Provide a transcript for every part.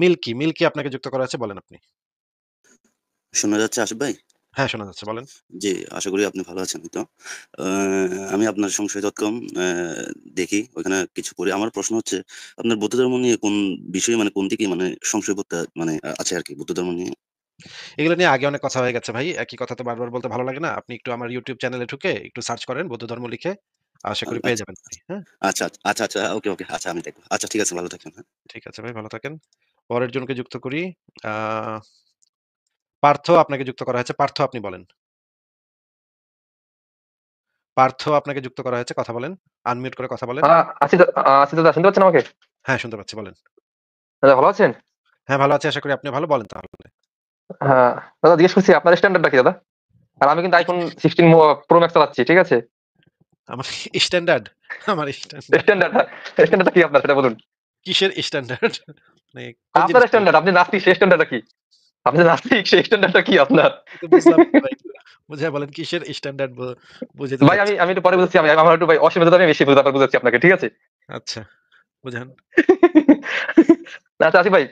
Milky আপনাকে যুক্ত করা আছে, বলেন আপনি। শোনা যাচ্ছে আশিফ ভাই? হ্যাঁ, শোনা যাচ্ছে, বলেন। জি, আশা করি আপনি ভালো আছেন তো। আ আমি আপনার সংশয়.com দেখি, ওইখানে কিছু পড়ি। আমার প্রশ্ন হচ্ছে আপনার বৌদ্ধ ধর্ম নিয়ে কোন বিষয়ে মানে কোন দিকে মানে সংশয় করতে মানে আছে আরকি বৌদ্ধ ধর্ম নিয়ে? এগুলো নিয়ে আগে অনেক কথা হয়ে গেছে ভাই। একই কথা তো বারবার বলতে ভালো লাগে না। আপনি একটু আমার YouTube চ্যানেলে ঢুকে একটু সার্চ করেন বৌদ্ধ ধর্ম লিখে। আশা করি পেয়ে আচ্ছা, যাবেন আপনি। হ্যাঁ? আচ্ছা। ওকে, ওকে। আচ্ছা আমি দেখব। আচ্ছা ঠিক আছে, ভালো থাকবেন। হ্যাঁ। ঠিক আছে ভাই, ভালো থাকেন। পরের জনকে যুক্ত করি। আ পার্থ আপনাকে যুক্ত করা হয়েছে। পার্থ আপনি বলেন। পার্থ আপনাকে যুক্ত করা হয়েছে। কথা বলেন। আনমিউট করে কথা বলেন। আছি দাদা, শুনতে পাচ্ছেন আমাকে? হ্যাঁ, শুনতে পাচ্ছি, বলেন। দাদা ভালো আছেন? হ্যাঁ, ভালো আছি। আশা করি আপনিও ভালো। বলেন তাহলে। হ্যাঁ, দাদা জিজ্ঞেস করছি আপনার স্ট্যান্ডার্ডটা কি দাদা? আর আমি কিন্তু iPhone 16 Pro Max চালাচ্ছি, ঠিক আছে? আমার স্ট্যান্ডার্ড? আমার স্ট্যান্ডার্ড? স্ট্যান্ডার্ডটা কি আপনার সেটা বলুন। কিসের স্ট্যান্ডার্ড? মানে কোন আপনার জিনিসটা? স্ট্যান্ডার্ড, আপনি নাস্তিক, সেই স্ট্যান্ডার্ডটা কি? আপনি যে নাস্তিক, সেই স্ট্যান্ডার্ডটা কি আপনার? এই তো বুঝলাম না ভাই। একটু বুঝায় বলেন কিসের স্ট্যান্ডার্ড বুঝাতে ভাই আমি চাচ্ছেন? আমি একটু পরে বুঝাচ্ছি। আমার একটু ভাই অসুবিধা, আমি বেশি বুঝাতে তারপর বুঝাচ্ছি আপনাকে, ঠিক আছে? আচ্ছা, বুঝান। আচ্ছা আসিফ ভাই,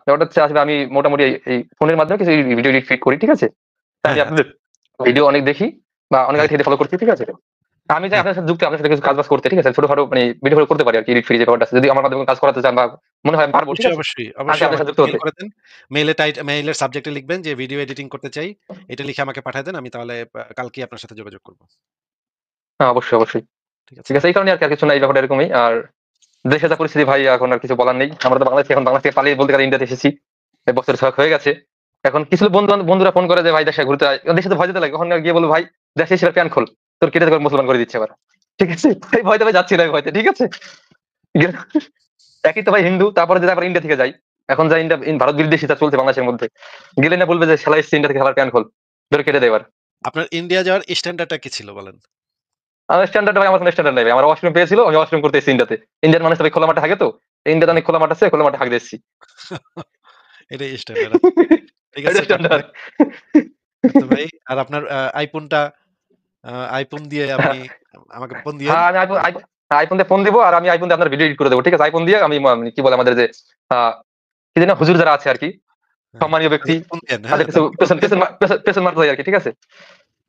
ব্যাপারটা হচ্ছে আসলে আমি মোটামুটি এই ফোনের মাধ্যমে কিছু ভিডিও এডিট করি, ঠিক আছে? তা হ্যাঁ, আমি হ্যাঁ, আপনাদের ভিডিও অনেক দেখি বা অনেক হ্যাঁ, আগে থেকে ফলো করছি, ঠিক আছে? আমি চাই হ্যাঁ। আপনার সাথে যুক্ত, আপনার সাথে কিছু কাজ-বাজ করতে, ঠিক আছে? ছোটখাটো মানে ভিডিও করতে পারি আরকি, এডিট ফ্রি যে ব্যাপারটা আছে। যদি আমার মাধ্যমে কোনো কাজ করাতে চান বা মনে হয় আমি পারবো, ঠিক অবশ্যই, আছে? অবশ্যই, আমি চাই অবশ্যই আপনার আমাকে সাথে একটু যুক্ত মেইল হতে। করে দেন। মেইলের সাবজেক্টে লিখবেন যে ভিডিও এডিটিং করতে চাই। এটা লিখে আমাকে পাঠায় দেন। আমি তাহলে কালকেই আপনার সাথে যোগাযোগ করব। হ্যাঁ, অবশ্যই। ঠিক আছে ঠিক আছে, ভাই? এই কারণে আর কিছু না, এই ব্যাপারটা এরকমই। আর দেশে যা পরিস্থিতি ভাই, এখন আর কিছু বলার নেই। আমরা তো বাংলাদেশ থেকে পালিয়ে বলতে গেলে ইন্ডিয়াতে এসেছি। ১ বছর ৬ হয়ে গেছে। এখন কিছু বন্ধুরা ফোন করে যে ভাই দেশে ঘুরতে আয়। দেশে তো ভয় যেতে লাগে। ওখানে গিয়ে বলব ভাই দেশে এসে প্যান খোল। তোর কেটে দেবে, মুসলমান করে দিচ্ছে আবার। ঠিক আছে? এই ভয়তে ভাই যাচ্ছি না, এই ভয়তে, ঠিক আছে? একই তো ভাই হিন্দু, তারপর ইন্ডিয়া থেকে যাই। এখন যা ইন্ডিয়া ভারত বিদ্বেষিতা চলছে বাংলাদেশের মধ্যে। গেলে না বলবে যে শালা এসছে ইন্ডিয়া থেকে, আবার প্যান খোল। ধরে কেটে দেয় এবার। আপনার ইন্ডিয়া যাওয়ার স্ট্যান্ডার্ডটা কি ছিল বলেন? আমার স্ট্যান্ডার্ড ভাই, আমার কোনো স্ট্যান্ডার্ড নাই ভাই। আমার ওয়াশরুম পেয়েছিল, আমি ওয়াশরুম করতে এসেছি ইন্ডিয়াতে। ইন্ডিয়ান মানুষ সবাই খোলা মাঠে হাগে তো। ইন্ডিয়াতে হ্যাঁ। অনেক খোলা মাঠ আছে, খোলা মাঠে হাগতে এসেছি। এটাই স্ট্যান্ডার্ড। আচ্ছা। ঠিক এটা আছে, পার্থ স্ট্যান্ডার্ড। ভাই। পার্থ ভাই, আর আপনার আইফোনটা আইফোন দিয়ে আপনি আমাকে ফোন দিয়েন। হ্যাঁ, আমি আইফোন দিয়ে ফোন দিব, আর আমি আইফোন দিয়ে আপনার ভিডিও এডিট করে দেবো, ঠিক আছে? আইফোন দিয়ে আমি কি বলে আমাদের যে আহ, কি জানি হুজুর যারা আছে আর কি, হ্যাঁ। সম্মানীয় ব্যক্তি, তাদেরকে ফোন দিয়েন, হ্যাঁ? তাদের কিছু তাদেরকে ফোন পেছন দিয়েন। পেছন পেছন মারতে হয় আর কি, ঠিক আছে?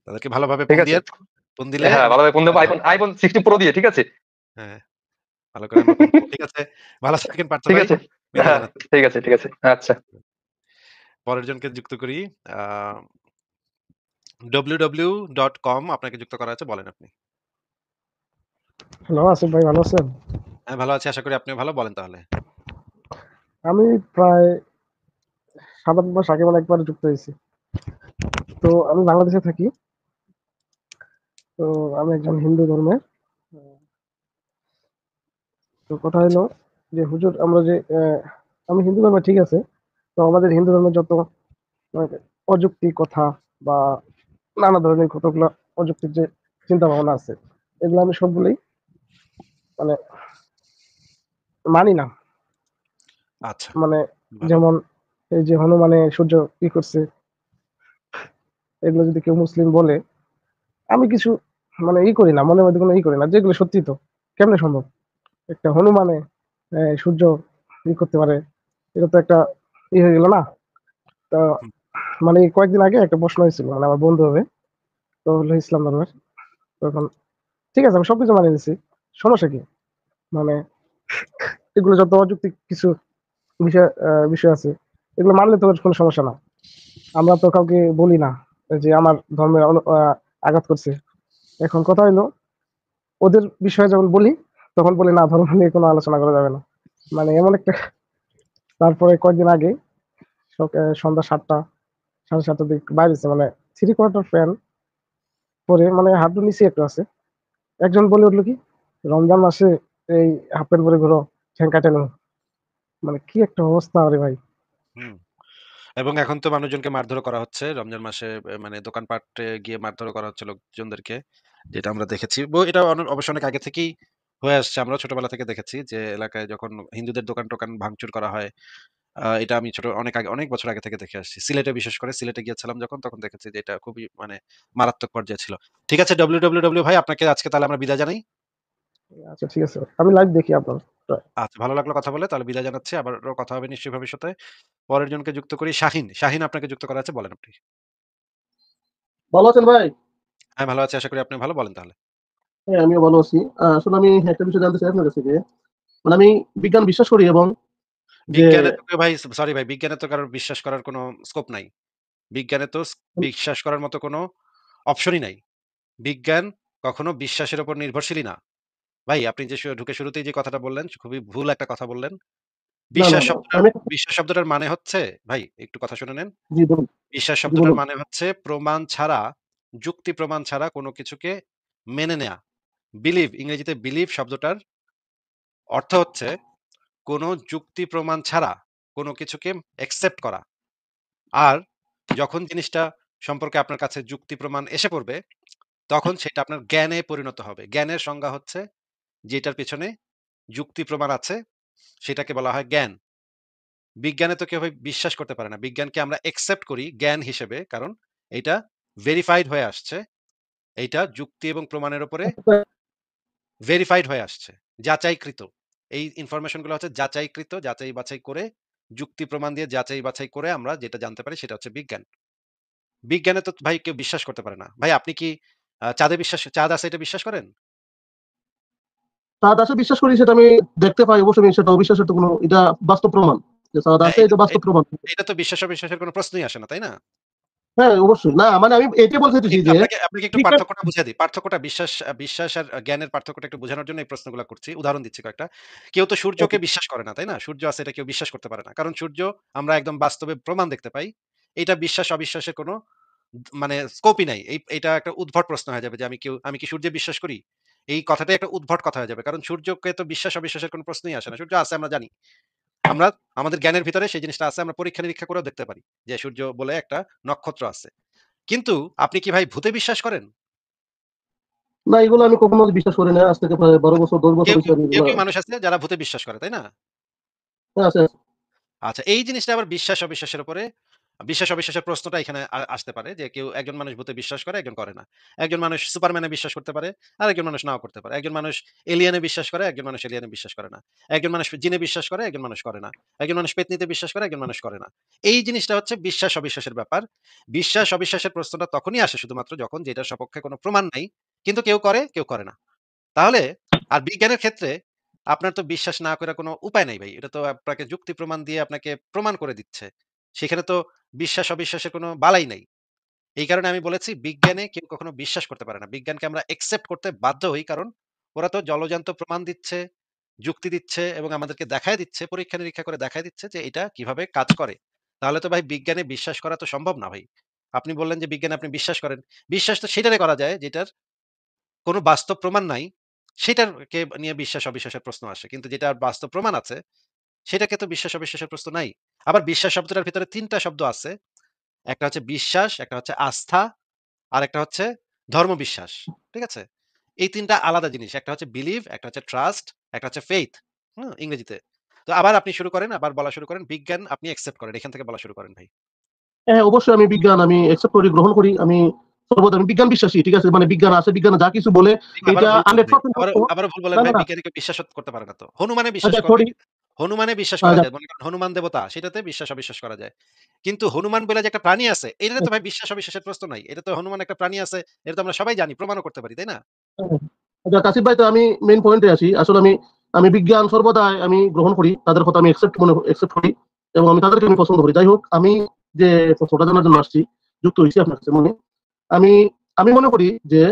তাদেরকে ভালোভাবে ঠিক ফোন আছে, দিয়েন। ফোন দিলে হ্যাঁ আমি ভালোভাবে ফোন দেবো, আইফোন 16 প্রো দিয়ে, ঠিক আছে? হ্যাঁ, ভালো করে আমরা ফোন করব। ঠিক আছে? ভালো থাকেন পার্থ ঠিক ভাই। আছে, বিদায় হ্যাঁ জানাচ্ছি। ঠিক আছে, আচ্ছা। পরের জনকে যুক্ত করি। আ www.com আপনাকে যুক্ত করা আছে। বলেন আপনি। হ্যালো আসিফ ভাই, ভালো আছেন? হ্যাঁ, ভালো আছি। আশা করি আপনিও ভালো। বলেন তাহলে। আমি প্রায় ৭-৮ মাস আগে মানে একবার যুক্ত হয়েছি। তো আমি বাংলাদেশে থাকি। তো আমি একজন হিন্দু ধর্মের। তো কথা হলো যে হুজুর, আমরা যে আমি হিন্দু ধর্মে, ঠিক আছে? তো আমাদের হিন্দু ধর্মের যত মানে অযৌক্তিক কথা বা নানা ধরনের কতগুলো অযৌক্তিক যে চিন্তা ভাবনা আছে, এগুলো আমি সবগুলোই মানে মানি না। আচ্ছা, মানে ভালো। যেমন এই যে হনুমানে সূর্য কি করছে, এগুলো যদি কেউ মুসলিম বলে, আমি কিছু মানে করি না, মনের মধ্যে কোনো করি না, যেগুলো সত্যি। তো কেমনে সম্ভব একটা হনুমানে সূর্য করতে পারে? এটা তো একটা হয়ে গেল না? তো হুম, মানে কয়েকদিন আগে একটা প্রশ্ন হয়েছিল, মানে আমার বন্ধু হবে, তো হলো ইসলাম ধর্মের। তখন ঠিক আছে, আমি সবকিছু মানিয়ে নিছি, সমস্যা কি? মানে এগুলো যত অযৌক্তিক কিছু বিষয় আছে, এগুলো মানলে তো কোনো সমস্যা না। আমরা তো কাউকে বলি না যে আমার ধর্মের আঘাত করছে। এখন কথা হইলো, ওদের বিষয়ে যখন বলি, তখন বলি না, ধর্ম নিয়ে কোনো আলোচনা করা যাবে না। মানে এমন একটা। তারপরে কয়েকদিন আগে সন্ধ্যা ৭টা, ৭:৩০ দিকে বাইরেছে, মানে 3/4 প্যান্ট পরে, মানে হাঁটু নিচে একটু আছে। একজন বলে উঠলো কি, রমজান মাসে এই হাফ প্যান্ট পরে ঘুরো, ঠ্যাং কাটে নেবো। মানে কি একটা অবস্থা রে ভাই! হুম। এবং এখন তো মানুষজনকে মারধরও করা হচ্ছে। রমজান মাসে মানে দোকানপাটে গিয়ে মারধরও করা হচ্ছে লোকজনদেরকে। যেটা আমরা দেখেছি। এটা অবশ্য অনেক আগে থেকেই হয়ে আসছে। আমরা ছোটবেলা থেকে দেখেছি যে এলাকায় যখন হিন্দুদের দোকান-টোকান ভাঙচুর করা হয়, এটা আমি অনেক আগে, অনেক বছর আগে থেকে দেখে আসছি। সিলেটে বিশেষ করে সিলেটে গিয়েছিলাম যখন, তখন দেখেছি যে এটা খুবই মানে মারাত্মক পর্যায়ে ছিল। ঠিক আছে, WWW ভাই, আপনাকে আজকে তাহলে আমরা বিদায় জানাই। আচ্ছা ঠিক আছে। আমি লাইভ দেখি আপনার। আচ্ছা, ভালো লাগলো কথা বলে। তাহলে বিদায় জানাচ্ছি। আবারও কথা হবে নিশ্চয়ই ভবিষ্যতে। পরের জনকে যুক্ত করি শাহিন। শাহিন আপনাকে যুক্ত করা আছে, বলেন আপনি। ভালো আছেন ভাই? হ্যাঁ, ভালো আছি। আশা করি আপনিও ভালো। বলেন তাহলে। হ্যাঁ, আমিও ভালো আছি। আসলে আমি একটা বিষয় জানতে চাই আপনার কাছে যে, মানে আমি বিজ্ঞান বিশ্বাস করি এবং যে বিজ্ঞানে তো কেউ ভাই, সরি ভাই, বিজ্ঞানে তো কারোর বিশ্বাস করার কোনো স্কোপ নাই। বিজ্ঞানে তো বিশ্বাস করার মতো কোনো অপশনই নাই। বিজ্ঞান কখনো বিশ্বাসের উপর নির্ভরশীলই না। ভাই আপনি যে ঢুকে শুরুতেই যে কথাটা বললেন, খুবই ভুল একটা কথা বললেন। না, না, বিশ্বাস না। শব্দটার আমি বিশ্বাস শব্দটার মানে হচ্ছে, ভাই একটু কথা শুনে নেন। জি বলুন, বিশ্বাস জি শব্দটার বলুন। মানে হচ্ছে প্রমাণ ছাড়া, যুক্তি প্রমাণ ছাড়া কোনো কিছুকে মেনে নেয়া। বিলিভ, ইংরেজিতে বিলিভ শব্দটার অর্থ হচ্ছে কোনো যুক্তি প্রমাণ ছাড়া কোনো কিছুকে অ্যাকসেপ্ট করা। আর যখন জিনিসটা সম্পর্কে আপনার কাছে যুক্তি প্রমাণ এসে পড়বে, তখন সেটা আপনার জ্ঞানে পরিণত হবে। জ্ঞানের সংজ্ঞা হচ্ছে যেটার পেছনে যুক্তি প্রমাণ আছে, সেটাকে বলা হয় জ্ঞান। বিজ্ঞানে তো কেউ ভাই বিশ্বাস করতে পারে না। বিজ্ঞানকে আমরা অ্যাকসেপ্ট করি জ্ঞান হিসেবে। কারণ এইটা ভেরিফাইড হয়ে আসছে। এইটা যুক্তি এবং প্রমাণের উপরে ভেরিফাইড হয়ে আসছে। যাচাইকৃত। এই ইনফরমেশন গুলো হচ্ছে যাচাইকৃত, যাচাই বাছাই করে, যুক্তি প্রমাণ দিয়ে যাচাই বাছাই করে আমরা যেটা জানতে পারি সেটা হচ্ছে বিজ্ঞান। বিজ্ঞানে তো ভাই কেউ বিশ্বাস করতে পারে না। ভাই আপনি কি চাঁদ আছে এটা বিশ্বাস করেন? চাঁদ আছে বিশ্বাস করি, সেটা আমি দেখতে পাই। অবশ্যই আমি সেটা অবিশ্বাসের তো কোনো এটা বাস্তব প্রমাণ। যে চাঁদ হ্যাঁ, আছে এটা বাস্তব প্রমাণ। এটা তো বিশ্বাস অবিশ্বাসের কোনো প্রশ্নই আসে না, তাই না? হ্যাঁ, অবশ্যই। না মানে আমি এটাই বলতে চাইতেছি যে আপনাকে একটু বিজ্ঞান পার্থক্যটা বুঝিয়ে দিই। পার্থক্যটা বিশ্বাস আর জ্ঞানের পার্থক্যটা একটু বোঝানোর জন্য এই প্রশ্নগুলা করছি। উদাহরণ দিচ্ছি কয়েকটা। কেউ তো সূর্যকে ওকে, বিশ্বাস করে না, তাই না? সূর্য আছে এটা কেউ বিশ্বাস করতে পারে না। কারণ সূর্য আমরা একদম বাস্তবে প্রমাণ দেখতে পাই। এটা বিশ্বাস অবিশ্বাসের কোনো মানে স্কোপই নাই। এটা একটা উদ্ভট প্রশ্ন হয়ে যাবে যে আমি কি সূর্যে বিশ্বাস করি? এই কথাটাই একটা উদ্ভট কথা হয়ে যাবে। কারণ সূর্যকে তো বিশ্বাস অবিশ্বাসের কোনো প্রশ্নই আসে না। সূর্য আছে আমরা জানি। আমরা আমাদের জ্ঞানের ভিতরে সেই জিনিসটা আছে। আমরা পরীক্ষা-নিরীক্ষা করেও দেখতে পারি যে সূর্য বলে একটা নক্ষত্র আছে। কিন্তু আপনি কি ভাই ভূতে বিশ্বাস করেন? না এগুলো আমি কখনো বিশ্বাস করি না। আজ থেকে প্রায় ১২ বছর ১০ বছর হইছে আমি এগুলা। কেউ মানুষ আছে যারা ভূতে বিশ্বাস করে, তাই না? হ্যাঁ, আছে, আছে। আচ্ছা, এই জিনিসটা আবার বিশ্বাস অবিশ্বাসের উপরে বিশ্বাস অবিশ্বাসের প্রশ্নটা এখানে আসতে পারে যে একজন মানুষ ভূতে বিশ্বাস করে, একজন করে না। একজন মানুষ সুপারম্যানে বিশ্বাস করতে পারে, আরেকজন মানুষ নাও করতে পারে। একজন মানুষ এলিয়েনে বিশ্বাস করে, একজন মানুষ এলিয়েনে বিশ্বাস করে না। একজন মানুষ জিনে বিশ্বাস করে, একজন মানুষ করে না। একজন মানুষ পেত্নীতে বিশ্বাস করে, একজন মানুষ করে না। এই জিনিসটা হচ্ছে বিশ্বাস অবিশ্বাসের ব্যাপার। বিশ্বাস অবিশ্বাসের প্রশ্নটা তখনই আসে শুধুমাত্র যখন যেটার সপক্ষে কোনো প্রমাণ নাই। কিন্তু কেউ করে, কেউ করে না। তাহলে আর বিজ্ঞানের ক্ষেত্রে আপনার তো বিশ্বাস না করার কোনো উপায় নাই ভাই। এটা তো আপনাকে যুক্তি প্রমাণ দিয়ে আপনাকে প্রমাণ করে দিচ্ছে। সেখানে তো বিশ্বাস অবিশ্বাসের কোনো বালাই নাই। এই কারণে আমি বলেছি বিজ্ঞানে কেউ কখনো বিশ্বাস করতে পারে না। বিজ্ঞানকে আমরা অ্যাকসেপ্ট করতে বাধ্য হই। কারণ ওরা তো জলজান্ত প্রমাণ দিচ্ছে, যুক্তি দিচ্ছে এবং আমাদেরকে দেখায় দিচ্ছে, পরীক্ষা-নিরীক্ষা করে দেখায় দিচ্ছে যে এটা কিভাবে কাজ করে। তাহলে তো ভাই বিজ্ঞানে বিশ্বাস করা তো সম্ভব না ভাই। আপনি বললেন যে বিজ্ঞানে আপনি বিশ্বাস করেন। বিশ্বাস তো সেটারে করা যায় যেটার কোনো বাস্তব প্রমাণ নাই, সেটারকে নিয়ে বিশ্বাস-অবিশ্বাসের প্রশ্ন আসে। কিন্তু যেটার বাস্তব প্রমাণ আছে, সেটাকে তো বিশ্বাস-অবিশ্বাসের প্রশ্ন নাই। আবার বিশ্বাস শব্দটার ভিতরে ৩ টা শব্দ আছে। একটা হচ্ছে বিশ্বাস, একটা হচ্ছে আস্থা, আরেকটা হচ্ছে ধর্মবিশ্বাস। ঠিক আছে? এই ৩ টা আলাদা জিনিস। একটা হচ্ছে বিলিভ, একটা হচ্ছে ট্রাস্ট, একটা হচ্ছে ফেইথ। হুম? ইংরেজিতে। তো আবার আপনি শুরু করেন, আবার বলা শুরু করেন। বিজ্ঞান আপনি অ্যাকসেপ্ট করেন। এখান থেকে বলা শুরু করেন ভাই। হ্যাঁ, অবশ্যই আমি বিজ্ঞান আমি অ্যাকসেপ্ট করি, গ্রহণ করি। আমি সর্বদা আমি বিজ্ঞান বিশ্বাসী। ঠিক আছে? মানে বিজ্ঞান আছে, বিজ্ঞান যা কিছু বলে আবারও এটা ভুল বললেন ভাই। 100% সত্য। আবারও ভুল না, বললেন না, ভাই। না। বিজ্ঞানীকে বিশ্বাস করতে পারে না তো। হনুমানে বিশ্বাস আচ্ছা করে। সরি। হনুমানে বিশ্বাস করা আচ্ছা, যায়। মনে করেন হনুমান দেবতা, সেটাতে বিশ্বাস অবিশ্বাস করা যায়। কিন্তু হনুমান বলে যে একটা প্রাণী আছে, এটাতে তো ভাই বিশ্বাস অবিশ্বাসের প্রশ্ন নাই। এটা তো হনুমান একটা প্রাণী আছে, এটা তো আমরা সবাই জানি, প্রমাণও করতে পারি, তাই না? আচ্ছা কাশিফ ভাই, তো আমি মেইন পয়েন্টে আসি। আসলে আমি আমি বিজ্ঞান সর্বদাই আমি গ্রহণ করি। তাদের কথা আমি অ্যাকসেপ্ট করি এবং আমি তাদেরকে আমি পছন্দ করি। যাই হোক, আমি যে প্রশ্নটা জানার জন্য আসছি, যুক্ত হয়েছি আপনার কাছে মনে। আমি আমি মনে করি যে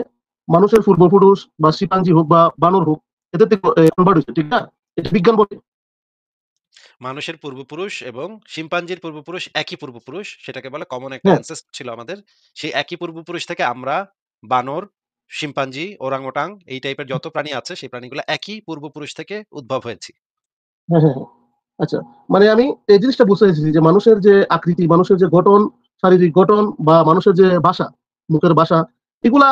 মানুষের পূর্বপুরুষ বা শিম্পাঞ্জি হোক বা বানর হোক, এদের থেকে কনভার্ট হয়েছে, ঠিক না? এটা বিজ্ঞান বলে। মানুষের পূর্বপুরুষ এবং শিম্পাঞ্জির পূর্বপুরুষ একই পূর্বপুরুষ। সেটাকে বলে কমন একটা হ্যাঁ, অ্যানসেস্টর ছিল আমাদের। সেই একই পূর্বপুরুষ থেকে আমরা বানর, শিম্পাঞ্জি, ওরাংওটাং এই টাইপের যত প্রাণী আছে, সেই প্রাণীগুলো একই পূর্বপুরুষ থেকে উদ্ভব হয়েছি। হ্যাঁ, হ্যাঁ, হ্যাঁ। আচ্ছা, মানে আমি এই জিনিসটা বুঝতে পেরেছি যে মানুষের যে আকৃতি, মানুষের যে গঠন, শারীরিক গঠন বা মানুষের যে ভাষা, মুখের ভাষা, এগুলা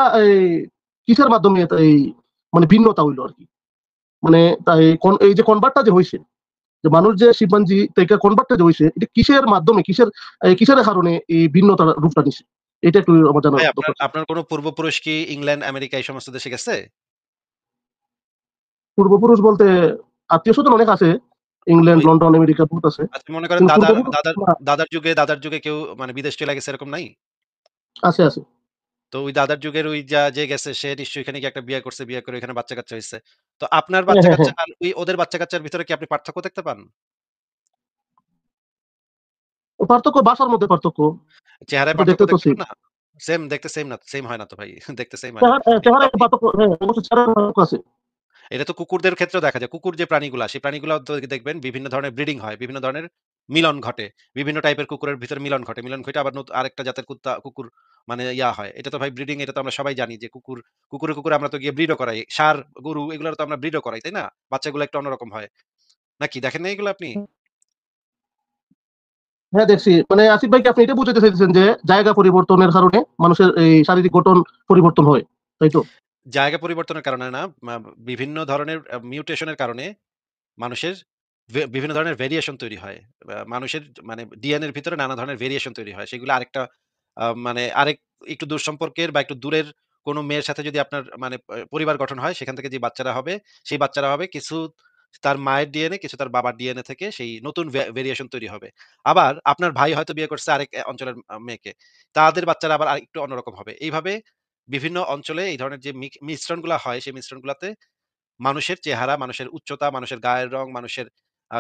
কিসের মাধ্যমে এই মানে ভিন্নতা হইলো আর কি। মানে তাই এই যে কনভার্টটা যে হয়েছে, যে মানুষ যে শিম্পাঞ্জি থেকে কনভার্টটা যে হয়েছে, এটা কিসের মাধ্যমে, কিসের কারণে এই ভিন্নতার রূপটা নিছে, এটা একটু আমার জানার ভাই দরকার ছিল। আপনার কোন পূর্বপুরুষ কি ইংল্যান্ড, আমেরিকা এই সমস্ত দেশে গেছে? পূর্বপুরুষ বলতে আত্মীয়-স্বজন অনেক আছে। ইংল্যান্ড, ওই লন্ডন, আমেরিকা বহুত আছে। আচ্ছা মনে করেন কিন্তু দাদার পূর্বপুরুষ দাদার না, দাদার যুগে কেউ মানে বিদেশ চলে গেছে এরকম নাই? আছে, আছে। তো ওই দাদার যুগের ওই যে গেছে সে নিশ্চয়ই এখানে গিয়ে একটা বিয়ে করছে, বিয়ে করে এখানে বাচ্চা-কাচ্চা হইছে। তো আপনার হ্যাঁ, হ্যাঁ, বাচ্চা-কাচ্চা হ্যাঁ। আর ওদের বাচ্চা-কাচ্চার ভিতরে কি আপনি পার্থক্য দেখতে পান? পার্থক্য বাসার মধ্যে পার্থক্য। চেহারায় তো পার্থক্য দেখতে তো দেখতে সেম। পান না? দেখতে সেম না, সেম হয় না তো ভাই। দেখতে সেম হয় না। এটা তো চেহারায় আপনি পার্থক্য, হ্যাঁ, অবশ্যই চেহারায় পার্থক্য আছে। এটা তো কুকুরদের ক্ষেত্রেও দেখা যায়। কুকুর যে প্রাণীগুলা, সেই প্রাণীগুলাও তো দেখবেন বিভিন্ন ধরনের ব্রিডিং হয়। বিভিন্ন ধরনের মিলন ঘটে। বিভিন্ন টাইপের কুকুরের ভিতরে মিলন ঘটে। মিলন ঘটে আবার আরেকটা জাতের কুকুর মানে হয়। এটা তো ভাই ব্রিডিং, এটা তো আমরা সবাই জানি যে কুকুরে আমরা তো গিয়ে ব্রিডও করাই। ষাঁড়, গরু এগুলোর তো আমরা ব্রিডও করাই, তাই না? বাচ্চাগুলো একটু অন্যরকম হয়। নাকি দেখেন নাই এগুলো আপনি? হ্যাঁ, দেখছি। মানে আসিফ ভাই কি আপনি এটা বুঝাতে চাইতেছেন যে জায়গা পরিবর্তনের কারণে মানুষের এই শারীরিক গঠন পরিবর্তন হয়, তাই তো? জায়গা পরিবর্তনের কারণে না, বিভিন্ন ধরনের মিউটেশন এর কারণে মানুষের বিভিন্ন ধরনের ভেরিয়েশন তৈরি হয়। মানুষের মানে ডিএনএ এর ভিতরে নানা ধরনের ভেরিয়েশন তৈরি হয়। সেগুলো আরেকটা মানে একটু দূর সম্পর্কের বা একটু দূরের কোনো মেয়ের সাথে যদি আপনার মানে পরিবার গঠন হয়, সেখান থেকে যে বাচ্চারা হবে, সেই বাচ্চারা হবে কিছু তার মায়ের ডিএনএ, কিছু তার বাবার ডিএনএ থেকে সেই নতুন ভেরিয়েশন তৈরি হবে। আবার আপনার ভাই হয়তো বিয়ে করছে আরেক অঞ্চলের মেয়েকে। তাদের বাচ্চারা আবার আরেকটু অন্যরকম হবে। এইভাবে বিভিন্ন অঞ্চলে এই ধরনের যে মিশ্রণগুলা হয়, সেই মিশ্রণগুলাতে মানুষের চেহারা, মানুষের উচ্চতা, মানুষের গায়ের রং, মানুষের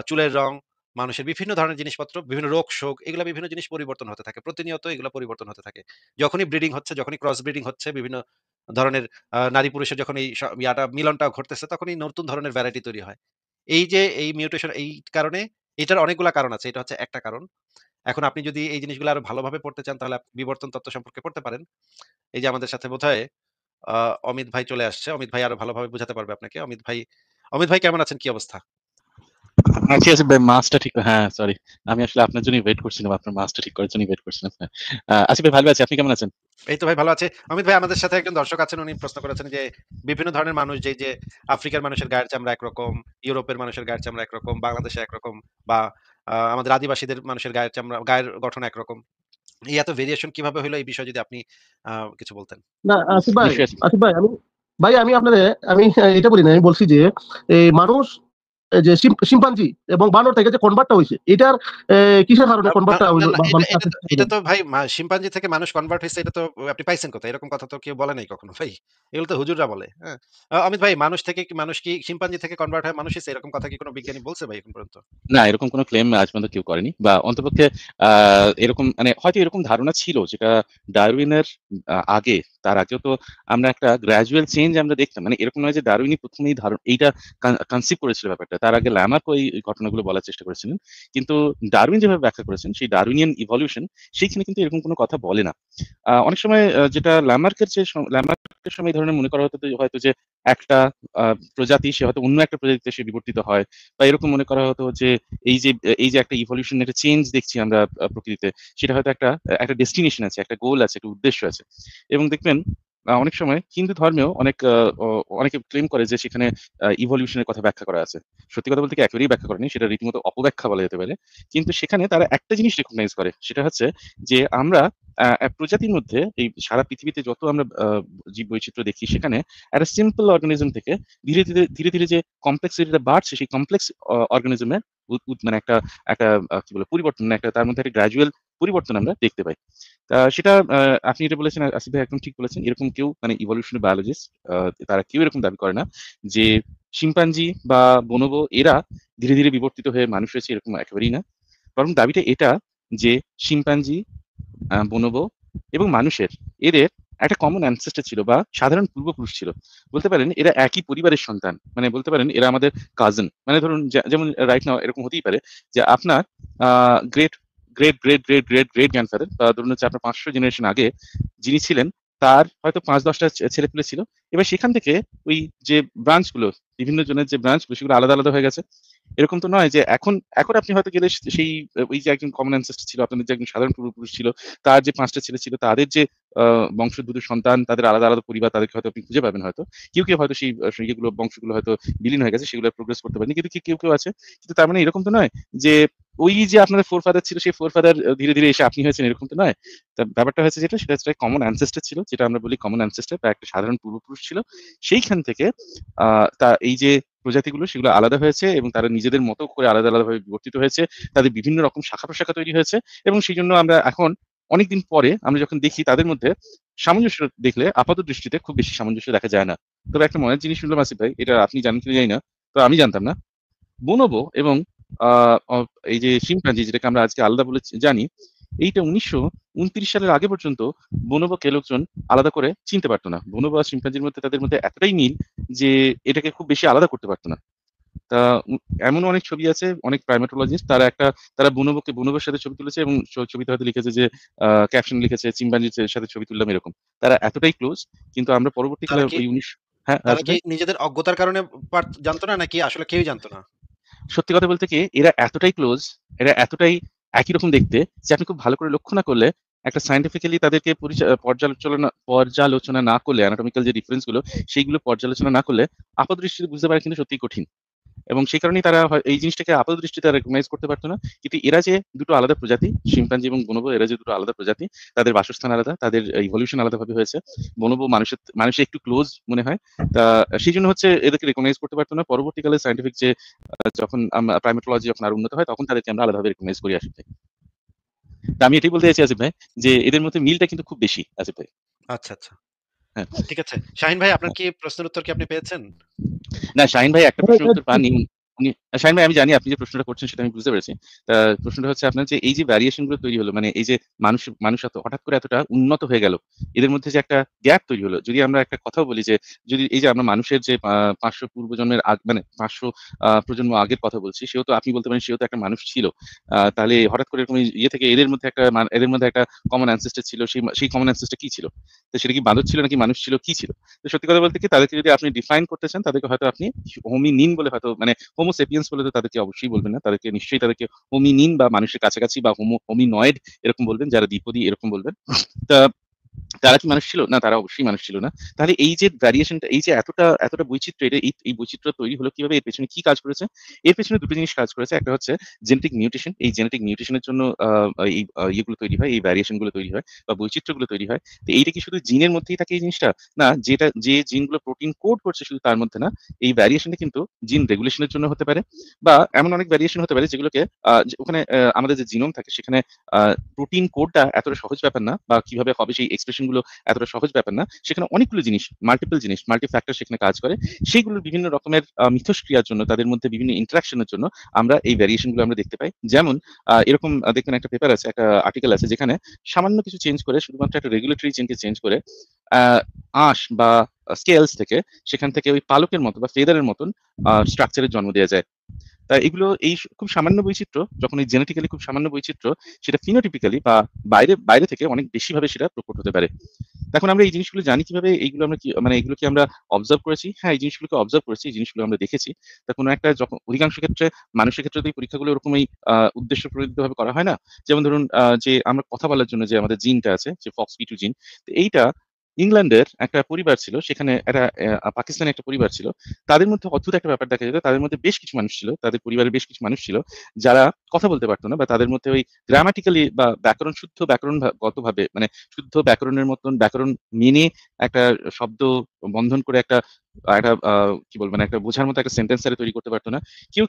চুলের রং, মানুষের বিভিন্ন ধরনের জিনিসপত্র, বিভিন্ন রোগ-শোক এগুলা বিভিন্ন জিনিস পরিবর্তন হতে থাকে। প্রতিনিয়ত এগুলা পরিবর্তন হতে থাকে। যখনই ব্রিডিং হচ্ছে, যখনই ক্রস ব্রিডিং হচ্ছে, বিভিন্ন ধরনের নারী-পুরুষের যখন এই মিলনটা ঘটতেছে, তখনই নতুন ধরনের ভ্যারাইটি তৈরি হয়। এই যে এই মিউটেশন এই কারণে এটার অনেকগুলা কারণ আছে। এটা হচ্ছে একটা কারণ। এখন আপনি যদি এই জিনিসগুলো আরো ভালোভাবে পড়তে চান তাহলে বিবর্তন তত্ত্ব সম্পর্কে পড়তে পারেন। এই যে আমাদের সাথে বোধহয় আ অমিত ভাই চলে আসছে। অমিত ভাই আরো ভালোভাবে বুঝাতে পারবে আপনাকে। অমিত ভাই কেমন আছেন? কি অবস্থা? ঠিক আছে ভাই, মাছটা ঠিক, হ্যাঁ সরি, আমি আসলে আপনার জন্যই ওয়েট করছিলাম, আপনার মাছটা ঠিক করার জন্যই ওয়েট করছিলাম। হ্যাঁ। আসিফ ভাই ভালো আছি, আপনি কেমন আছেন? এই তো ভাই ভালো আছে। অমিত ভাই আমাদের সাথে একজন দর্শক আছেন। উনি প্রশ্ন করেছেন যে বিভিন্ন ধরনের মানুষ যে আফ্রিকার মানুষের গায়ের চামড়া একরকম, ইউরোপের মানুষের গায়ের চামড়া একরকম, বাংলাদেশে একরকম বা আমাদের আদিবাসীদের মানুষের গায়ের গঠন একরকম। এই এত ভেরিয়েশন কিভাবে হইলো এই বিষয়ে যদি আপনি আ কিছু বলতেন। না, আসিফ ভাই, নিশ্চয়ই আছে। আসিফ ভাই, আমি আপনারে আমি এটা বলি না, আমি বলছি যে এই মানুষ, এই যে শিম্পাঞ্জি এবং বানর থেকে যে কনভার্টটা হইছে, এটার কিসের কারণে আ না, কনভার্টটা না, হইলো না, বা এটা মানুষ এটা আসে তো সেটা এটা বলেন। তো ভাই শিম্পাঞ্জি থেকে মানুষ কনভার্ট হইছে, এটা তো আপনি পাইছেন কোথায়? এরকম কথা তো কেউ বলে নাই কখনো ভাই। এগুলো তো হুজুররা বলে। হ্যাঁ? অমিত ভাই মানুষ কি শিম্পাঞ্জি থেকে কনভার্ট হয়ে মানুষ হইছে এরকম কথা কি কোনো বিজ্ঞানী বলছে ভাই এখন পর্যন্ত? না, এরকম কোনো ক্লেম আজ পর্যন্ত কেউ করেনি, বা অন্ততপক্ষে এরকম মানে হয়তো এরকম ধারণা ছিল যেটা ডারউইনের আগে, তার আগেও তো আমরা একটা গ্র্যাজুয়াল চেঞ্জ আমরা দেখতাম। মানে এরকম নয় যে ডারউইনই প্রথমেই এইটা কনসিভ করেছিল ব্যাপারটা। তার আগে ল্যামার্ক ওই ঘটনাগুলো বলার চেষ্টা করেছিলেন। কিন্তু ডারউইন যেভাবে ব্যাখ্যা করেছেন সেই ডারউইনিয়ান ইভলিউশন, সেইখানে কিন্তু এরকম কোনো কথা বলে না। অনেক সময় যেটা ল্যামার্কের সময় এই ধরনের মনে করা হতো হয়তো যে একটা প্রজাতি সে হয়তো অন্য একটা প্রজাতিতে সে বিবর্তিত হয়, বা এরকম মনে করা হতো যে এই যে একটা ইভলিউশন, একটা চেঞ্জ দেখছি আমরা প্রকৃতিতে, সেটা হয়তো একটা ডেস্টিনেশন আছে, একটা গোল আছে, একটা উদ্দেশ্য আছে। এবং দেখবেন অনেক সময় হিন্দু ধর্মেও অনেকে ক্লেম করে যে সেখানে ইভলিউশনের কথা ব্যাখ্যা করা আছে। সত্যি কথা বলতে কি একেবারেই ব্যাখ্যা করেনি, সেটা রীতিমতো অপব্যাখ্যা বলা যেতে পারে। কিন্তু সেখানে তারা একটা জিনিস রেকগনাইজ করে, সেটা হচ্ছে যে আমরা প্রজাতির মধ্যে এই সারা পৃথিবীতে যত আমরা জীব বৈচিত্র্য দেখি, সেখানে একটা সিম্পল অর্গানিজম থেকে ধীরে ধীরে যে কমপ্লেক্সিটিটা বাড়ছে, সেই কমপ্লেক্স অর্গানিজমের মানে একটা একটা কি বলে পরিবর্তন, মানে একটা তার মধ্যে একটা গ্রাজুয়াল পরিবর্তন আমরা দেখতে পাই। সেটা আপনি এটা বলেছেন, আসিফ ভাই একদম ঠিক বলেছেন। এরকম কেউ মানে ইভলিউশনারি বায়োলজিস্ট তারা কেউ এরকম দাবি করে না যে শিম্পাঞ্জি বা বনবো এরা ধীরে ধীরে বিবর্তিত হয়ে মানুষ হয়েছে, এরকম একেবারেই না। বরং দাবিটা এটা যে শিম্পাঞ্জি, বনবো এবং মানুষের, এদের একটা কমন অ্যানসেস্টর ছিল বা সাধারণ পূর্বপুরুষ ছিল। বলতে পারেন এরা একই পরিবারের সন্তান, মানে বলতে পারেন এরা আমাদের কাজিন। মানে ধরুন যেমন রাইট নাও এরকম হতেই পারে যে আপনার great great great great great great grandfather, বা ধরুন হচ্ছে আপনার 500 জেনারেশন আগে যিনি ছিলেন, তার হয়তো 5-10টা ছেলেপুলে ছিল। এবার সেখান থেকে ওই যে ব্রাঞ্চগুলো, বিভিন্ন জনের যে ব্রাঞ্চগুলো, সেগুলো আলাদা আলাদা হয়ে গেছে। এরকম তো নয় যে এখন এখন আপনি হয়তো গেলে সেই ওই যে একজন কমন অ্যানসেস্টর ছিল, আপনাদের যে একজন সাধারণ পূর্বপুরুষ ছিল, তার যে 5টা ছেলে ছিল, তাদের যে বংশোদ্ভূত সন্তান, তাদের আলাদা আলাদা পরিবার, তাদেরকে হয়তো আপনি খুঁজে পাবেন হয়তো। কেউ হয়তো সেই ইয়েগুলো বংশগুলো হয়তো বিলীন হয়ে গেছে, সেগুলো প্রোগ্রেস করতে পারেনি। কিন্তু কেউ আছে। কিন্তু তার মানে এরকম তো নয় যে ওই যে আপনাদের ফোর ফাদার ছিল, সেই ফোর ফাদার ধীরে ধীরে এসে আপনি হয়েছেন, এরকম তো নয়। তা ব্যাপারটা হচ্ছে যেটা, সেটা হচ্ছে কমন অ্যানসেস্টর ছিল, যেটা আমরা বলি কমন অ্যানসেস্টর বা একটা সাধারণ পূর্বপুরুষ ছিল। সেইখান থেকে তা এই যে প্রজাতিগুলো সেগুলো আলাদা হয়েছে এবং তারা নিজেদের মতো করে আলাদা আলাদাভাবে বিবর্তিত হয়েছে। তাদের বিভিন্ন রকম শাখা-প্রশাখা তৈরি হয়েছে এবং সেইজন্য আমরা এখন অনেকদিন পরে আমরা যখন দেখি তাদের মধ্যে সামঞ্জস্য দেখলে আপাতদৃষ্টিতে খুব বেশি সামঞ্জস্য দেখা যায় না। তবে একটা মজার জিনিস শুনলাম আসিফ ভাই, এটা আপনি জানেন কিনা জানি না। তো আমি জানতাম না। বোনোবো এবং আ অ এই যে শিম্পাঞ্জি যেটাকে আমরা আজকে আলাদা বলে জানি, এইটা ১৯২৯ সালের আগে পর্যন্ত বোনোবোকে লোকজন আলাদা করে চিনতে পারত না। বোনোবো আর শিম্পাঞ্জির মধ্যে তাদের মধ্যে এতটাই মিল যে এটাকে খুব বেশি আলাদা করতে পারত না। তা এমনও অনেক ছবি আছে, অনেক প্রাইমেটোলজিস্ট তারা বোনোবোকে বোনোবোর সাথে ছবি তুলেছে এবং ছবিতে হয়তো লিখেছে যে ক্যাপশন লিখেছে চিম্পাঞ্জির সাথে ছবি তুললাম এরকম। তারা এতটাই ক্লোজ কিন্তু আমরা পরবর্তীকালে তারা কি ওই ১৯ হ্যাঁ, তারা আসিফ কি ভাই? নিজেদের অজ্ঞতার কারণে জানতো না নাকি আসলে কেউই জানতো না? সত্যি কথা বলতে কি এরা এতটাই ক্লোজ, এরা এতটাই একই রকম দেখতে যে আপনি খুব ভালো করে লক্ষ্য না করলে একটা সায়েন্টিফিক্যালি তাদেরকে পর্যালোচনা না করলে অ্যানাটমিক্যাল যে ডিফারেন্স গুলো সেইগুলো পর্যালোচনা না করলে আপাতদৃষ্টিতে বুঝতে পারা কিন্তু সত্যিই কঠিন। এবং সেই কারণেই তারা এই জিনিসটাকে আপাতদৃষ্টিতে রেকগনাইজ করতে পারত না। কিন্তু এরা যে দুটো আলাদা প্রজাতি, শিম্পাঞ্জি এবং বনবো এরা যে দুটো আলাদা প্রজাতি, তাদের বাসস্থান আলাদা, তাদের ইভলিউশন আলাদাভাবে হয়েছে। বনবো মানুষের একটু ক্লোজ মনে হয়। তা সেইজন্য হচ্ছে এদেরকে রেকগনাইজ করতে পারত না। পরবর্তীকালে সায়েন্টিফিক যে যখন প্রাইমেটোলজি যখন আরো উন্নত হয় তখন তাদেরকে আমরা আলাদাভাবে রেকগনাইজ করি আসিফ ভাই। তা আমি এটাই বলতে চাইছি আসিফ ভাই যে এদের মধ্যে মিলটা কিন্তু খুব বেশি আসিফ ভাই। আচ্ছা, আচ্ছা। হ্যাঁ, ঠিক আছে। শাহীন ভাই আপনার কি প্রশ্নের উত্তর কি আপনি পেয়েছেন? না শাহীন ভাই একটা ভাই, প্রশ্নের উত্তর পাননি। শাহীন ভাই আমি জানি আপনি যে প্রশ্নটা করছেন সেটা আমি বুঝতে পেরেছি। প্রশ্নটা হচ্ছে আপনার যে এই যে ভ্যারিয়েশন গুলো তৈরি হলো মানে এই যে মানুষ হঠাৎ করে এতটা উন্নত হয়ে গেল। এদের মধ্যে যে একটা গ্যাপ তৈরি হলো। যদি আমরা একটা কথাও বলি যে যদি এই যে আমরা মানুষের যে ৫০০ পূর্বজন্মের মানে ৫০০ প্রজন্ম আগের কথা বলছি সেও তো আপনি বলতে পারেন সেও তো একটা মানুষ ছিল। তাহলে হঠাৎ করে এরকম ইয়ে থেকে এদের মধ্যে একটা কমন অ্যানসেস্টর ছিল। সেই কমন অ্যানসেস্টর কি ছিল? তো সেটা কি বাঁদর ছিল নাকি মানুষ ছিল? কি ছিল? তো সত্যি কথা বলতে কি তাদেরকে যদি আপনি ডিফাইন করতে চান তাদেরকে হয়তো আপনি হোমিনিন বলে হয়তো মানে হোমো সেপিয়েন্স বলে তো তাদেরকে অবশ্যই বলবেন না। তাদেরকে হোমিনিন বা মানুষের কাছাকাছি বা হোমিনয়েড এরকম বলবেন, যারা দ্বিপদী এরকম বলবেন। তা তারা কি মানুষ ছিল? না, তারা অবশ্যই মানুষ ছিল না। তাহলে এই যে ভ্যারিয়েশনটা এই যে এতটা বৈচিত্র্য এই বৈচিত্র্য তৈরি হলো কিভাবে? এর পেছনে কি কাজ করেছে? এর পেছনে দুটো জিনিস কাজ করেছে। একটা হচ্ছে জেনেটিক মিউটেশন। এই জেনেটিক মিউটেশন এর জন্য ইয়েগুলো তৈরি হয়, এই ভ্যারিয়েশন গুলো তৈরি হয় বা বৈচিত্র্যগুলো তৈরি হয়। তো এইটা কি শুধু জিনের মধ্যেই থাকে এই জিনিসটা? না, যে জিনগুলো প্রোটিন কোড করছে শুধু তার মধ্যে না। এই ভ্যারিয়েশনটা কিন্তু জিন রেগুলেশন এর জন্য হতে পারে বা এমন অনেক ভ্যারিয়েশন হতে পারে যেগুলোকে ওখানে আমাদের যে জিনোম থাকে সেখানে আ প্রোটিন কোডটা এতটা সহজ ব্যাপার না বা কিভাবে হবে সেই এক্সপ্রেশন গুলো এতটা সহজ ব্যাপার না। সেখানে অনেকগুলো জিনিস, মাল্টি ফ্যাক্টর সেখানে কাজ করে। সেইগুলোর বিভিন্ন রকমের মিথস্ক্রিয়ার জন্য তাদের মধ্যে বিভিন্ন ইন্টারেকশন এর জন্য আমরা এই ভ্যারিয়েশন গুলো আমরা দেখতে পাই। যেমন এরকম দেখবেন একটা পেপার আছে, একটা আর্টিকেল আছে যেখানে সামান্য কিছু চেঞ্জ করে শুধুমাত্র একটা রেগুলেটরি চেইনকে চেঞ্জ করে আ আঁশ বা স্কেলস থেকে সেখান থেকে ওই পালকের মতো বা ফেদারের মতন স্ট্রাকচার এর জন্ম দেয়া যায়। তা এগুলো খুব সামান্য বৈচিত্র্য যখন এই জেনেটিক্যালি খুব সামান্য বৈচিত্র্য সেটা ফিনোটিপিক্যালি বা বাইরে থেকে অনেক বেশিভাবে সেটা প্রকট হতে পারে। এখন আমরা এই জিনিসগুলো জানি কিভাবে? এইগুলো আমরা কি মানে এগুলো কি আমরা অবজার্ভ করেছি? হ্যাঁ, এই জিনিসগুলোকে অবজার্ভ করেছি। এই জিনিসগুলো আমরা দেখেছি। তা কোনো একটা যখন অধিকাংশ ক্ষেত্রে মানুষের ক্ষেত্রে তো এই পরীক্ষাগুলো ওরকমই উদ্দেশ্য প্রণোদিতভাবে করা হয় না। যেমন ধরুন যে আমরা কথা বলার জন্য যে আমাদের জিনটা আছে যে FOXP2 জিন। তো এইটা ইংল্যান্ডের একটা পরিবার ছিল। সেখানে একটা পাকিস্তানের একটা পরিবার ছিল। তাদের মধ্যে অদ্ভুত একটা ব্যাপার দেখা যেত। তাদের মধ্যে বেশ কিছু মানুষ ছিল। তাদের পরিবারের বেশ কিছু মানুষ ছিল যারা কথা বলতে পারত না বা তাদের মধ্যে ওই গ্রামাটিক্যালি বা শুদ্ধ গতভাবে মানে শুদ্ধ ব্যাকরণের মতন ব্যাকরণ মেনে একটা শব্দ বন্ধন করে একটা একটা কি বলবো? মানে একটা বোঝার মতো একটা সেন্টেন্স তারা তৈরি করতে পারত না। কেউ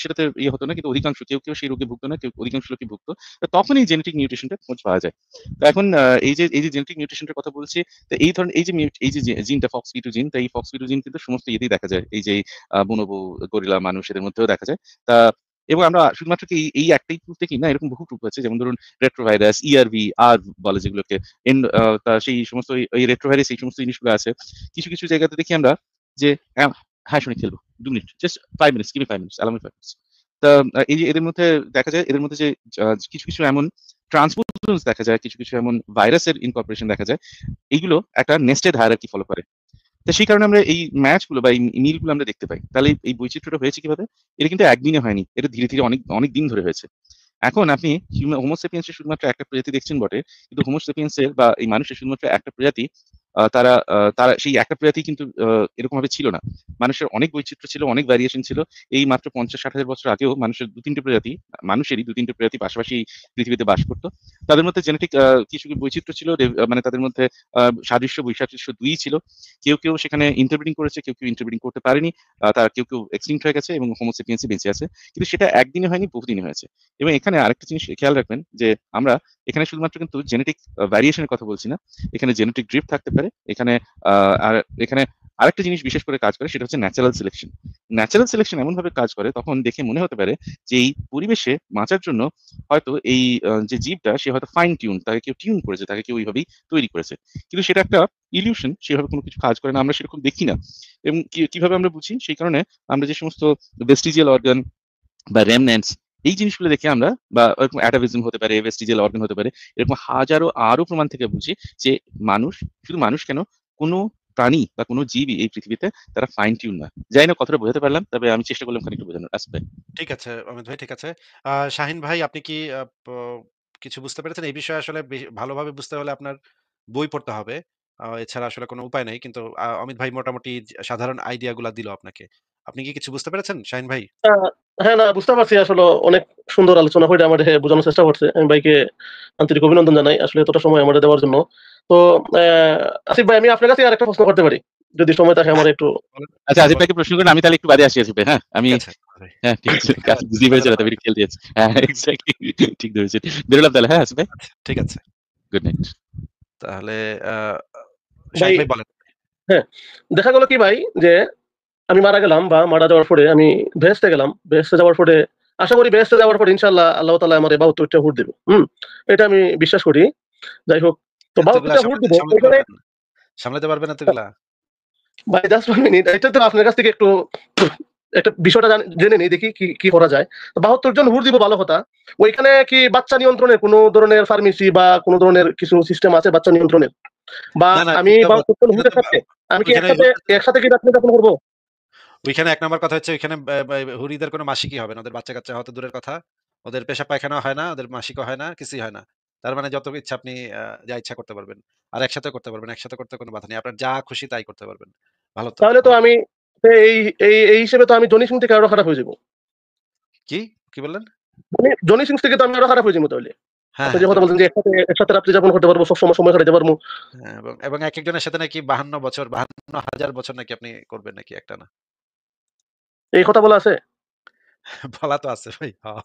সেটাতে ইয়ে হতো না। কিন্তু অধিকাংশ কেউ সেই রোগে ভুগতো না। অধিকাংশ লোকই ভুগতো। তো তখন এই জেনেটিক মিউটেশনটা খোঁজ পাওয়া যায়। তো এখন এই যে জেনেটিক মিউটেশনটার কথা বলছি, তো এই ধরনের এই যে জিনটা FOXP2 জিন, তো এই FOXP2 জিন কিন্তু সমস্ত ইয়েতেই দেখা যায়। এই যে বনবো, গরিলা, মানুষ এদের মধ্যেও দেখা যায়। তা এবং আমরা শুধুমাত্র কি এই একটাই প্রুফ দেখি না, এরকম বহু প্রুফ আছে। যেমন ধরুন রেট্রোভাইরাস, ERV, বলে যেগুলোকে তা সেই সমস্ত এই রেট্রোভাইরাস এই সমস্ত জিনিসগুলো আছে। কিছু জায়গাতে দেখি আমরা যে হ্যাঁ, শুনে খেলবো। ২ minute. Just 5 minutes, give me 5 minutes, allow me 5 minutes. তা এই যে এদের মধ্যে দেখা যায় এদের মধ্যে যে কিছু এমন ট্রান্সপোর্টেশনস দেখা যায়, কিছু এমন ভাইরাসের ইনকর্পোরেশন দেখা যায়। এগুলো একটা নেস্টেড হায়ারার্কি ফলো করে। তো সেই কারণে আমরা এই ম্যাচ গুলো বা এই মিল গুলো আমরা দেখতে পাই। তাহলে এই বৈচিত্র্যটা হয়েছে কিভাবে? এটা কিন্তু একদিনে হয়নি। এটা ধীরে অনেক দিন ধরে হয়েছে। এখন আপনি হোমো সেপিয়েন্স এর শুধুমাত্র একটা প্রজাতি দেখছেন বটে। কিন্তু হোমো সেপিয়েন্স এর বা এই মানুষের শুধুমাত্র একটা প্রজাতি তারা সেই একটা প্রজাতি কিন্তু এরকমভাবে ছিল না। মানুষের অনেক বৈচিত্র্য ছিল, অনেক ভ্যারিয়েশন ছিল। এই মাত্র ৫০-৬০ বছর আগেও মানুষেরই ২-৩ টে প্রজাতি পাশাপাশি এই পৃথিবীতে বাস করত। তাদের মধ্যে জেনেটিক কিছু বৈচিত্র্য ছিল, মানে তাদের মধ্যে সাদৃশ্য বৈসাদৃশ্য ২ ই ছিল। কেউ সেখানে ইন্টারব্রিডিং করেছে, কেউ ইন্টারব্রিডিং করতে পারেনি। তারা কেউ এক্সটিংক্ট হয়ে গেছে এবং হোমো সেপিয়েন্স বেঁচে আছে। কিন্তু সেটা একদিনে হয়নি, বহুদিনে হয়েছে। এবং এখানে আরেকটা জিনিস খেয়াল রাখবেন যে আমরা এখানে শুধুমাত্র কিন্তু জেনেটিক ভ্যারিয়েশনের কথা বলছি না। এখানে জেনেটিক ড্রিফট থাকতে পারে। এখানে আরেকটা জিনিস বিশেষ করে কাজ করে, সেটা হচ্ছে ন্যাচারাল সিলেকশন। ন্যাচারাল সিলেকশন এমনভাবে কাজ করে, তখন দেখে মনে হতে পারে যে এই পরিবেশে বাঁচার জন্য হয়তো এই যে জীবটা সে হয়তো ফাইন টিউন, তাকে কেউ টিউন করেছে, তাকে কেউ ওইভাবেই তৈরি করেছে। কিন্তু সেটা একটা ইলিউশন, সেভাবে কোনো কিছু কাজ করে না, আমরা সেরকম দেখি না। এবং কিভাবে আমরা বুঝি? সেই কারণে আমরা যে সমস্ত ভেস্টিজিয়াল অর্গান বা রেমন্যান্টস এই জিনিসগুলো দেখে আমরা, বা এরকম অ্যাটাভিজম হতে পারে, ভেস্টিজিয়াল অর্গান হতে পারে, এরকম হাজারো আরো প্রমাণ থেকে বুঝি যে শুধু মানুষ কেন, কোনো প্রাণী বা কোনো জীবই এই পৃথিবীতে তারা ফাইন টিউন না। জানি না কতটা বোঝাতে পারলাম, তবে আমি চেষ্টা করলাম খানিকটা বোঝানোর। আসবে। ঠিক আছে অমিত ভাই, ঠিক আছে। শাহিন ভাই, আপনি কি কিছু বুঝতে পেরেছেন? এই বিষয়ে আসলে ভালোভাবে বুঝতে হলে আপনার বই পড়তে হবে। এছাড়া আসলে কোনো উপায় নাই। কিন্তু অমিত ভাই মোটামুটি সাধারণ আইডিয়া গুলা দিল আপনাকে। আপনি কি কিছু বুঝতে পেরেছেন শাহিন ভাই? হ্যাঁ, না বুঝতে পারছি। আসলে অনেক সুন্দর আলোচনা করে আমাদের বোঝানোর চেষ্টা করছে। আমি ভাইকে আন্তরিক অভিনন্দন জানাই আসলে এতটা সময় আমাদের দেওয়ার জন্য। তো আসিফ ভাই, আমি আপনার কাছে আরেকটা প্রশ্ন করতে পারি? যদি সময় থাকে আমার হ্যাঁ, একটু। বলেন, আচ্ছা, আসিফ বলেন। ভাইকে প্রশ্ন করেন, আমি তাহলে একটু বাদে আসি আসিফ ভাই। হ্যাঁ, আমি ঠিক আছে ভাই। হ্যাঁ, ঠিক আছে। হ্যাঁ, বুঝতেই বাদে পেরেছেন, পাঠাবো। তবে খেল দিয়েছে। হ্যাঁ, এক্সাক্টলি ঠিক ধরেছেন। বেরোলাম তাহলে। হ্যাঁ, আসিফ ভাই, আচ্ছা, ঠিক আছে। Good night. তাহলে ভাই, শাহিন ভাই বলেন। হ্যাঁ, দেখা গেল কি ভাই যে আমি মারা গেলাম বা মারা যাওয়ার পরে আমি বেহেশতে গেলাম। বেহেশতে যাওয়ার পরে আশা করি বেহেশতে যাওয়ার পরে ইনশাআল্লাহ আল্লাহ তাআলা আমারে ৭২ টা হুর দিবে। এটা আমি বিশ্বাস করি। যাই হোক, তো ৭২ এতগুলা টা হুর সামলাতে দিব সামলাতে এখানে। পারবেন? সামলাতে পারবেন এতগুলা? ভাই জাস্ট 1 মিনিট। এটা তো আপনার কাছ থেকে একটু একটা বিষয়টা জেনে নেই, দেখি কি করা যায়। ৭২ জন হুর দিব, ভালো কথা। ওইখানে কি বাচ্চা নিয়ন্ত্রণের কোন ধরনের ফার্মেসি বা কোন ধরনের কিছু সিস্টেম আছে বাচ্চা নিয়ন্ত্রণের? বা না, না, আমি ৭২ জন এটা হুরের তো সাথে আমি কি ওইখানে একসাথে কি রাত্রি যাপন করব? ওইখানে ১ নাম্বার কথা হচ্ছে, ওইখানে হুরিদের কোনো মাসিকই হবে না। ওদের বাচ্চা-কাচ্চা হওয়া তো দূরের কথা। ওদের পেশাব পায়খানাও হয় না, ওদের মাসিকও হয় না, কিছুই হয় না। তার মানে যত ইচ্ছা আপনি যা ইচ্ছা করতে পারবেন। আর একসাথেও করতে পারবেন। একসাথে করতে কোনো বাধা নেই। আপনার যা খুশি তাই করতে পারবেন। ভালো তো, তাহলে তো ভালো। আমি এই এই হিসেবে তো আমি জনি সিং থেকে আরো খারাপ হয়ে যাব। কি? কি বললেন? জনি সিং থেকে তো আমি আরো খারাপ হয়ে যাবো তাহলে। হ্যাঁ, আপনি হ্যাঁ, যে কথা বলছেন যে একসাথে রাত্রি যাপন করতে পারবো, সবসময় সময় কাটাতে পারবো। হ্যাঁ, এবং একেকজনের সাথে নাকি ৫২ বছর, ৫২,০০০ বছর নাকি আপনি করবেন নাকি একটানা। এই কথা বলা আছে? বলা তো আছে ভাই। হ্যাঁ,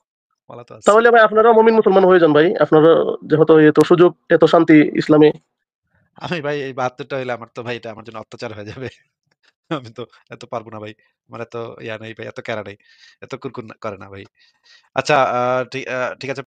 বলা তো আছে। তাহলে ভাই আপনারাও মুমিন মুসলমান হয়ে যান ভাই। আপনারা যেহেতু এত সুযোগ, এত শান্তি ইসলামে। আমি ভাই এই ৭২ টা হইলে আমার তো ভাই এটা আমার জন্য অত্যাচার হয়ে যাবে। আমি তো এত পারব না ভাই। আমার এত ইয়া নাই ভাই, এত ক্যারা নাই। এত কুরকুর করে না ভাই। আচ্ছা, ঠিক আছে।